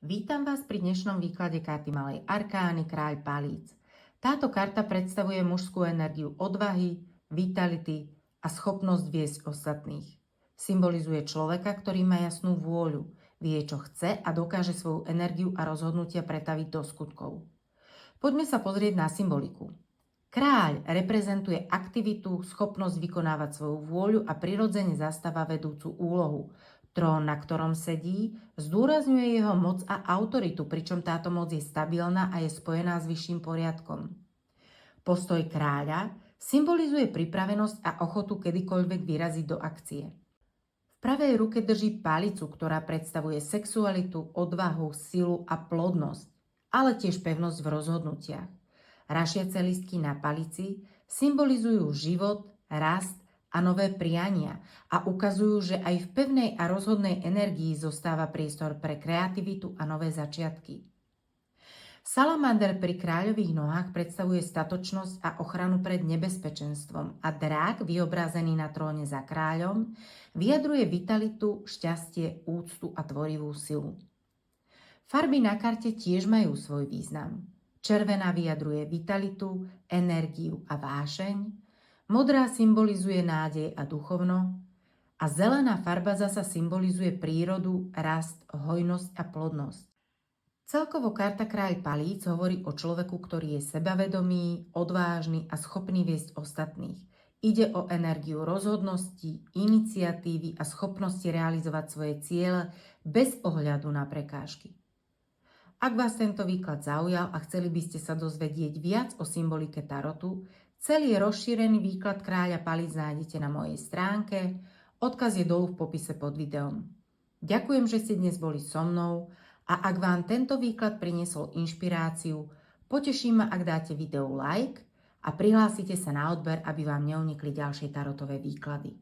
Vítam vás pri dnešnom výklade karty Malej arkány Kráľ palíc. Táto karta predstavuje mužskú energiu odvahy, vitality a schopnosť viesť ostatných. Symbolizuje človeka, ktorý má jasnú vôľu, vie, čo chce a dokáže svoju energiu a rozhodnutia pretaviť do skutkov. Poďme sa pozrieť na symboliku. Kráľ reprezentuje aktivitu, schopnosť vykonávať svoju vôľu a prirodzene zastáva vedúcu úlohu. Trón, na ktorom sedí, zdôrazňuje jeho moc a autoritu, pričom táto moc je stabilná a je spojená s vyšším poriadkom. Postoj kráľa symbolizuje pripravenosť a ochotu kedykoľvek vyraziť do akcie. V pravej ruke drží palicu, ktorá predstavuje sexualitu, odvahu, silu a plodnosť, ale tiež pevnosť v rozhodnutiach. Rašiace listky na palici symbolizujú život, rast a nové priania a ukazujú, že aj v pevnej a rozhodnej energii zostáva priestor pre kreativitu a nové začiatky. Salamander pri kráľových nohách predstavuje statočnosť a ochranu pred nebezpečenstvom a drák, vyobrazený na tróne za kráľom, vyjadruje vitalitu, šťastie, úctu a tvorivú silu. Farby na karte tiež majú svoj význam. Červená vyjadruje vitalitu, energiu a vášeň, modrá symbolizuje nádej a duchovno a zelená farba zasa symbolizuje prírodu, rast, hojnosť a plodnosť. Celkovo karta Kráľ palíc hovorí o človeku, ktorý je sebavedomý, odvážny a schopný viesť ostatných. Ide o energiu rozhodnosti, iniciatívy a schopnosti realizovať svoje ciele bez ohľadu na prekážky. Ak vás tento výklad zaujal a chceli by ste sa dozvedieť viac o symbolike tarotu, celý rozšírený výklad Kráľa palíc nájdete na mojej stránke, odkaz je dolu v popise pod videom. Ďakujem, že ste dnes boli so mnou a ak vám tento výklad priniesol inšpiráciu, poteším ma, ak dáte videu like a prihlásite sa na odber, aby vám neunikli ďalšie tarotové výklady.